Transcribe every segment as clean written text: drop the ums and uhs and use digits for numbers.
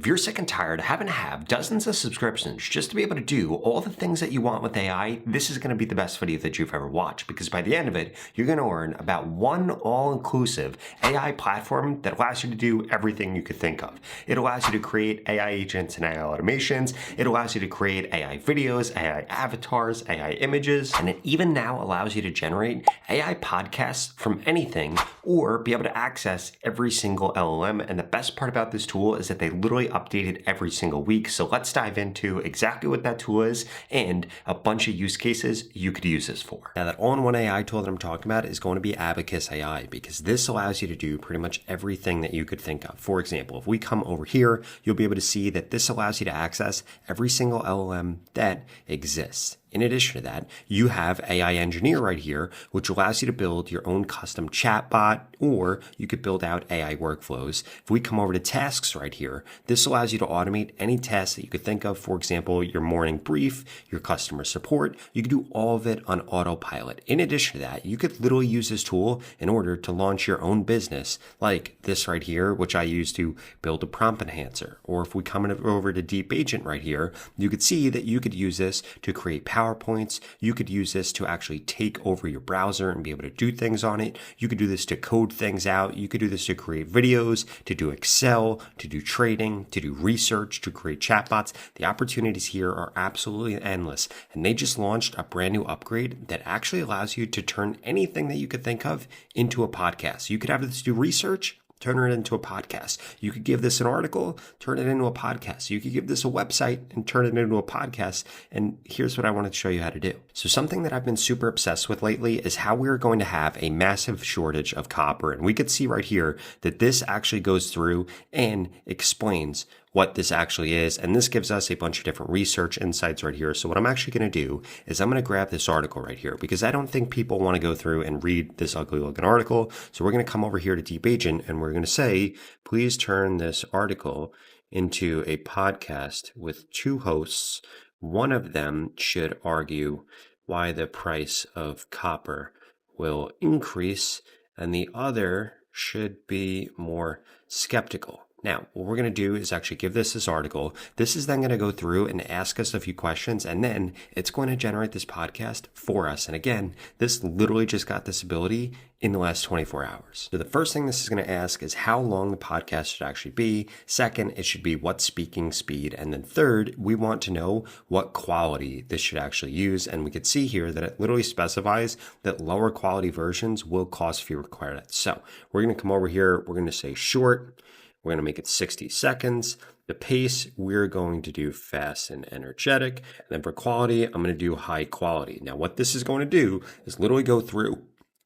If you're sick and tired of having to have dozens of subscriptions just to be able to do all the things that you want with AI, this is going to be the best video that you've ever watched, because by the end of it, you're going to learn about one all-inclusive AI platform that allows you to do everything you could think of. It allows you to create AI agents and AI automations. It allows you to create AI videos, AI avatars, AI images, and it even now allows you to generate AI podcasts from anything or be able to access every single LLM. And the best part about this tool is that they literally updated every single week. So let's dive into exactly what that tool is and a bunch of use cases you could use this for. Now, that all-in-one AI tool that I'm talking about is going to be Abacus AI, because this allows you to do pretty much everything that you could think of. For example, if we come over here, you'll be able to see that this allows you to access every single LLM that exists. In addition to that, you have AI Engineer right here, which allows you to build your own custom chatbot, or you could build out AI workflows. If we come over to tasks right here, this allows you to automate any task that you could think of. For example, your morning brief, your customer support, you can do all of it on autopilot. In addition to that, you could literally use this tool in order to launch your own business, like this right here, which I use to build a prompt enhancer. Or if we come over to Deep Agent right here, you could see that you could use this to create PowerPoints. You could use this to actually take over your browser and be able to do things on it. You could do this to code things out. You could do this to create videos, to do Excel, to do trading, to do research, to create chatbots. The opportunities here are absolutely endless. And they just launched a brand new upgrade that actually allows you to turn anything that you could think of into a podcast. You could have this do research, turn it into a podcast. You could give this an article, turn it into a podcast. You could give this a website and turn it into a podcast. And here's what I wanted to show you how to do. So something that I've been super obsessed with lately is how we're going to have a massive shortage of copper. And we could see right here that this actually goes through and explains what this actually is. And this gives us a bunch of different research insights right here. So what I'm actually going to do is I'm going to grab this article right here, because I don't think people want to go through and read this ugly looking article. So we're going to come over here to Deep Agent and we're going to say, please turn this article into a podcast with two hosts. One of them should argue why the price of copper will increase, and the other should be more skeptical. Now, what we're going to do is actually give this article. This is then going to go through and ask us a few questions, and then it's going to generate this podcast for us. And again, this literally just got this ability in the last 24 hours. So the first thing this is going to ask is how long the podcast should actually be. Second, it should be what speaking speed. And then third, we want to know what quality this should actually use. And we could see here that it literally specifies that lower quality versions will cost fewer credits. So we're going to come over here. We're going to say short. We're going to make it 60 seconds. The pace, we're going to do fast and energetic. And then for quality, I'm going to do high quality. Now, what this is going to do is literally go through,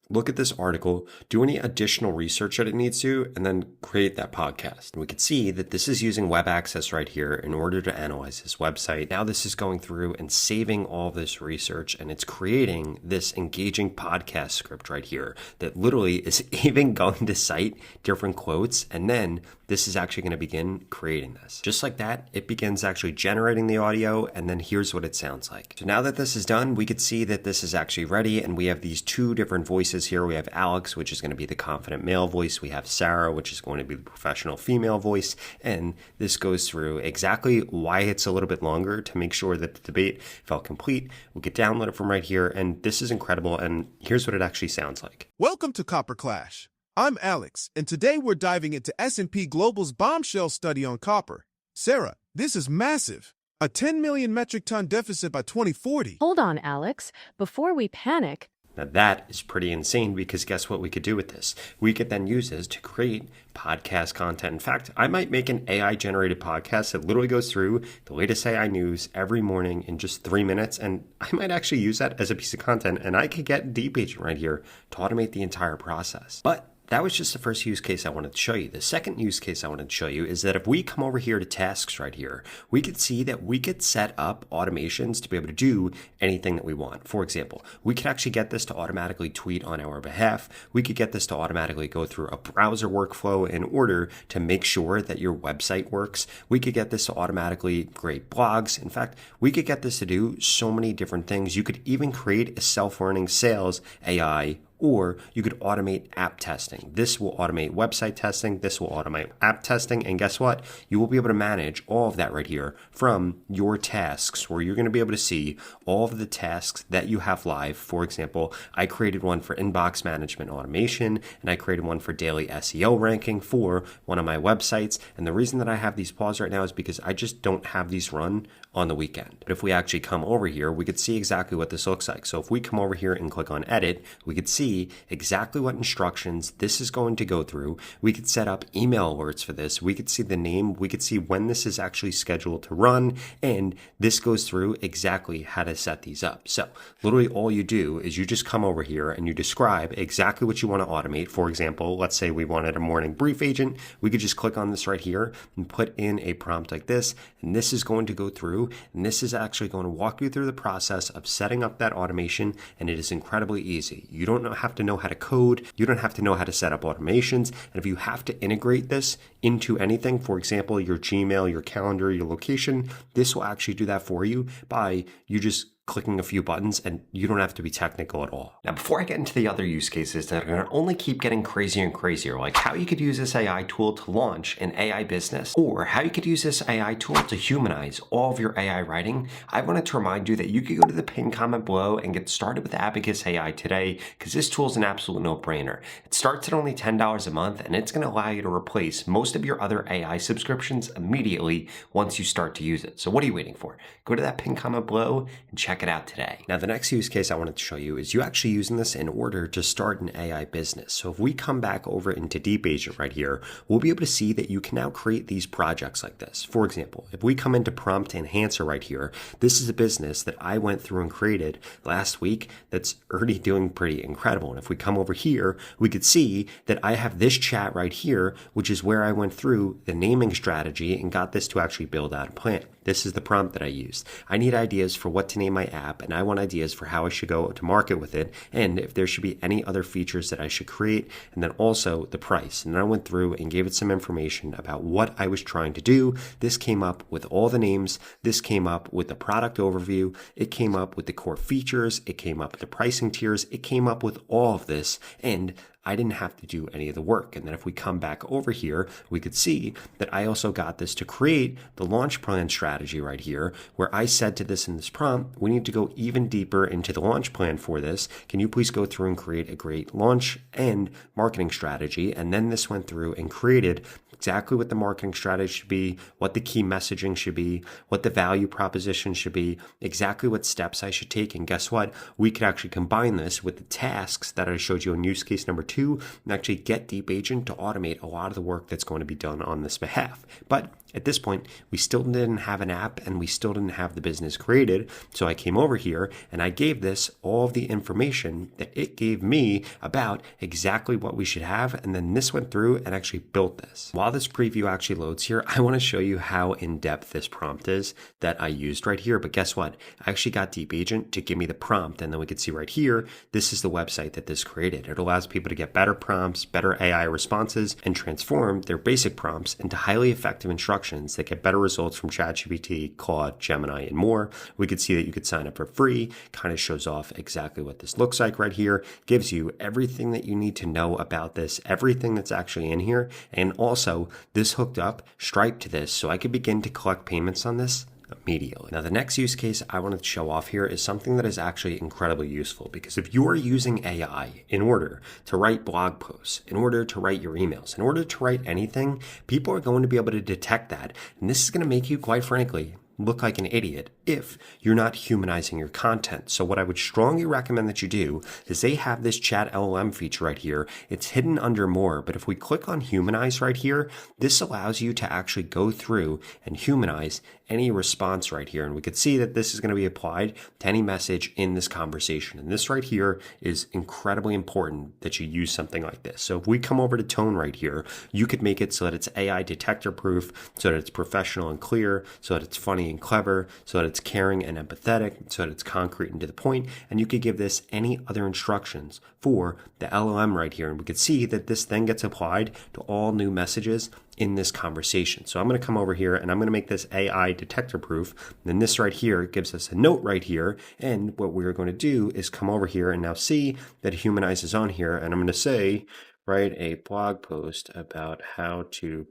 look at this article, do any additional research that it needs to, and then create that podcast. And we can see that this is using web access right here in order to analyze this website. Now this is going through and saving all this research, and it's creating this engaging podcast script right here that literally is even going to cite different quotes. And then this is actually going to begin creating this. Just like that, it begins actually generating the audio, and then here's what it sounds like. So now that this is done, we could see that this is actually ready, and we have these two different voices here. We have Alex, which is going to be the confident male voice. We have Sarah, which is going to be the professional female voice. And this goes through exactly why it's a little bit longer to make sure that the debate felt complete. We could download it from right here, and this is incredible. And here's what it actually sounds like. Welcome to Copper Clash. I'm Alex, and today we're diving into S&P Global's bombshell study on copper. Sarah, this is massive. A 10 million metric ton deficit by 2040. Hold on, Alex. Before we panic. Now that is pretty insane, because guess what we could do with this? We could then use this to create podcast content. In fact, I might make an AI generated podcast that literally goes through the latest AI news every morning in just 3 minutes. And I might actually use that as a piece of content, and I could get Deep Agent right here to automate the entire process. But that was just the first use case I wanted to show you. The second use case I wanted to show you is that if we come over here to tasks right here, we could see that we could set up automations to be able to do anything that we want. For example, we could actually get this to automatically tweet on our behalf. We could get this to automatically go through a browser workflow in order to make sure that your website works. We could get this to automatically create blogs. In fact, we could get this to do so many different things. You could even create a self-learning sales AI or you could automate app testing. This will automate website testing. This will automate app testing. And guess what? You will be able to manage all of that right here from your tasks, where you're going to be able to see all of the tasks that you have live. For example, I created one for inbox management automation, and I created one for daily SEO ranking for one of my websites. And the reason that I have these paused right now is because I just don't have these run on the weekend. But if we actually come over here, we could see exactly what this looks like. So if we come over here and click on edit, we could see exactly what instructions this is going to go through. We could set up email alerts for this. We could see the name. We could see when this is actually scheduled to run. And this goes through exactly how to set these up. So literally all you do is you just come over here and you describe exactly what you want to automate. For example, let's say we wanted a morning brief agent. We could just click on this right here and put in a prompt like this. And this is going to go through, and this is actually going to walk you through the process of setting up that automation. And it is incredibly easy. You don't have to know how to code. You don't have to know how to set up automations. And if you have to integrate this into anything, for example, your Gmail, your calendar, your location, this will actually do that for you by you just clicking a few buttons, and you don't have to be technical at all. Now, before I get into the other use cases that are going to only keep getting crazier and crazier, like how you could use this AI tool to launch an AI business, or how you could use this AI tool to humanize all of your AI writing, I wanted to remind you that you could go to the pinned comment below and get started with Abacus AI today, because this tool is an absolute no-brainer. It starts at only $10 a month, and it's going to allow you to replace most of your other AI subscriptions immediately once you start to use it. So what are you waiting for? Go to that pinned comment below and check it out today. Now, the next use case I wanted to show you is you actually using this in order to start an AI business. So if we come back over into Deep Agent right here, we'll be able to see that you can now create these projects like this. For example, if we come into Prompt Enhancer right here, this is a business that I went through and created last week that's already doing pretty incredible. And if we come over here, we could see that I have this chat right here, which is where I went through the naming strategy and got this to actually build out a plan. This is the prompt that I used. I need ideas for what to name my app, and I want ideas for how I should go to market with it, and if there should be any other features that I should create, and then also the price. And then I went through and gave it some information about what I was trying to do. This came up with all the names. This came up with the product overview. It came up with the core features. It came up with the pricing tiers. It came up with all of this, and I didn't have to do any of the work. And then if we come back over here, we could see that I also got this to create the launch plan strategy right here, where I said to this in this prompt, we need to go even deeper into the launch plan for this. Can you please go through and create a great launch and marketing strategy? And then this went through and created exactly what the marketing strategy should be, what the key messaging should be, what the value proposition should be, exactly what steps I should take. And guess what? We could actually combine this with the tasks that I showed you in use case number 2 and actually get Deep Agent to automate a lot of the work that's going to be done on this behalf. But at this point, we still didn't have an app and we still didn't have the business created. So I came over here and I gave this all of the information that it gave me about exactly what we should have. And then this went through and actually built this. While this preview actually loads here, I want to show you how in-depth this prompt is that I used right here. But guess what? I actually got Deep Agent to give me the prompt. And then we could see right here, this is the website that this created. It allows people to get better prompts, better AI responses, and transform their basic prompts into highly effective instructions that get better results from ChatGPT, Claude, Gemini, and more. We could see that you could sign up for free, kind of shows off exactly what this looks like right here, gives you everything that you need to know about this, everything that's actually in here. And also this hooked up Stripe to this, so I could begin to collect payments on this immediately. Now, the next use case I wanted to show off here is something that is actually incredibly useful, because if you are using AI in order to write blog posts, in order to write your emails, in order to write anything, people are going to be able to detect that. And this is going to make you, quite frankly, look like an idiot if you're not humanizing your content. So what I would strongly recommend that you do is they have this chat LLM feature right here. It's hidden under more, but if we click on humanize right here, this allows you to actually go through and humanize any response right here. And we could see that this is going to be applied to any message in this conversation. And this right here is incredibly important that you use something like this. So if we come over to tone right here, you could make it so that it's AI detector proof, so that it's professional and clear, so that it's funny and clever, so that it's caring and empathetic, so that it's concrete and to the point, and you could give this any other instructions for the LLM right here, and we could see that this then gets applied to all new messages in this conversation. So I'm going to come over here and I'm going to make this AI detector proof. Then this right here gives us a note right here. And what we're going to do is come over here and now see that Humanize is on here. And I'm going to say, write a blog post about how to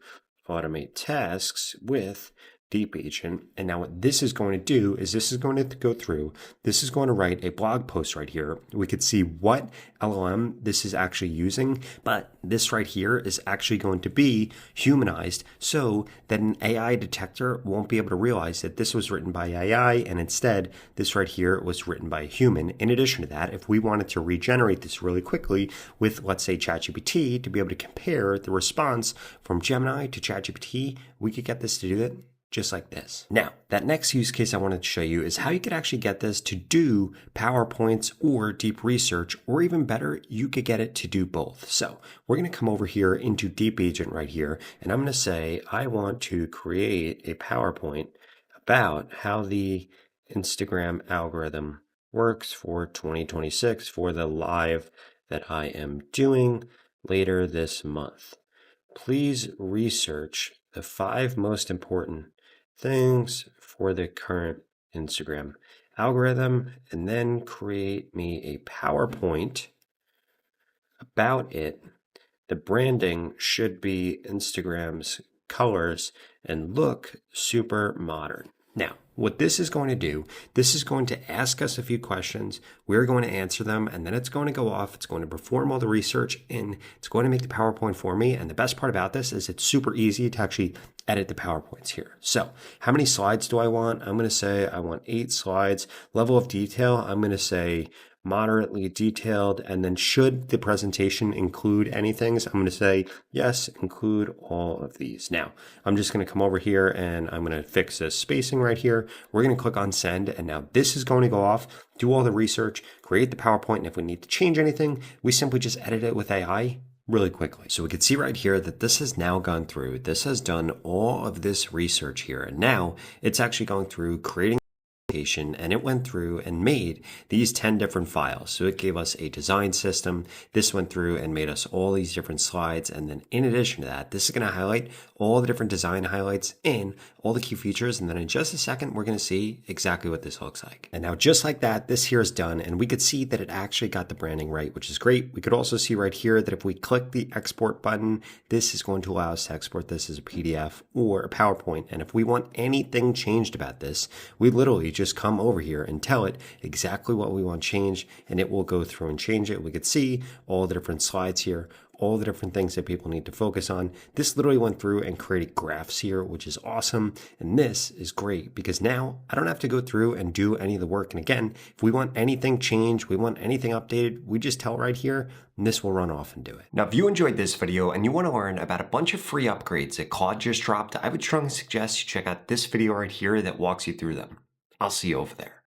automate tasks with Deep Agent. And now what this is going to do is this is going to go through, this is going to write a blog post right here. We could see what LLM this is actually using, but this right here is actually going to be humanized so that an AI detector won't be able to realize that this was written by AI and instead this right here was written by a human. In addition to that, if we wanted to regenerate this really quickly with, let's say, ChatGPT to be able to compare the response from Gemini to ChatGPT, we could get this to do that just like this. Now, that next use case I wanted to show you is how you could actually get this to do PowerPoints or deep research, or even better, you could get it to do both. So we're going to come over here into Deep Agent right here, and I'm going to say, I want to create a PowerPoint about how the Instagram algorithm works for 2026 for the live that I am doing later this month. Please research the 5 most important things for the current Instagram algorithm, and then create me a PowerPoint about it. The branding should be Instagram's colors and look super modern. Now, what this is going to do, this is going to ask us a few questions. We're going to answer them, and then it's going to go off. It's going to perform all the research, and it's going to make the PowerPoint for me. And the best part about this is it's super easy to actually edit the PowerPoints here. So how many slides do I want? I'm going to say I want 8 slides. Level of detail, I'm going to say moderately detailed. And then should the presentation include any things, I'm going to say, yes, include all of these. Now, I'm just going to come over here and I'm going to fix this spacing right here. We're going to click on send. And now this is going to go off, do all the research, create the PowerPoint. And if we need to change anything, we simply just edit it with AI really quickly. So we can see right here that this has now gone through. This has done all of this research here. And now it's actually going through creating and it went through and made these 10 different files. So it gave us a design system. This went through and made us all these different slides. And then in addition to that, this is going to highlight all the different design highlights and all the key features. And then in just a second, we're going to see exactly what this looks like. And now just like that, this here is done. And we could see that it actually got the branding right, which is great. We could also see right here that if we click the export button, this is going to allow us to export this as a PDF or a PowerPoint. And if we want anything changed about this, we literally just come over here and tell it exactly what we want changed, and it will go through and change it. We could see all the different slides here, all the different things that people need to focus on. This literally went through and created graphs here, which is awesome. And this is great because now I don't have to go through and do any of the work. And again, if we want anything changed, we want anything updated, we just tell right here, and this will run off and do it. Now, if you enjoyed this video and you want to learn about a bunch of free upgrades that Claude just dropped, I would strongly suggest you check out this video right here that walks you through them. I'll see you over there.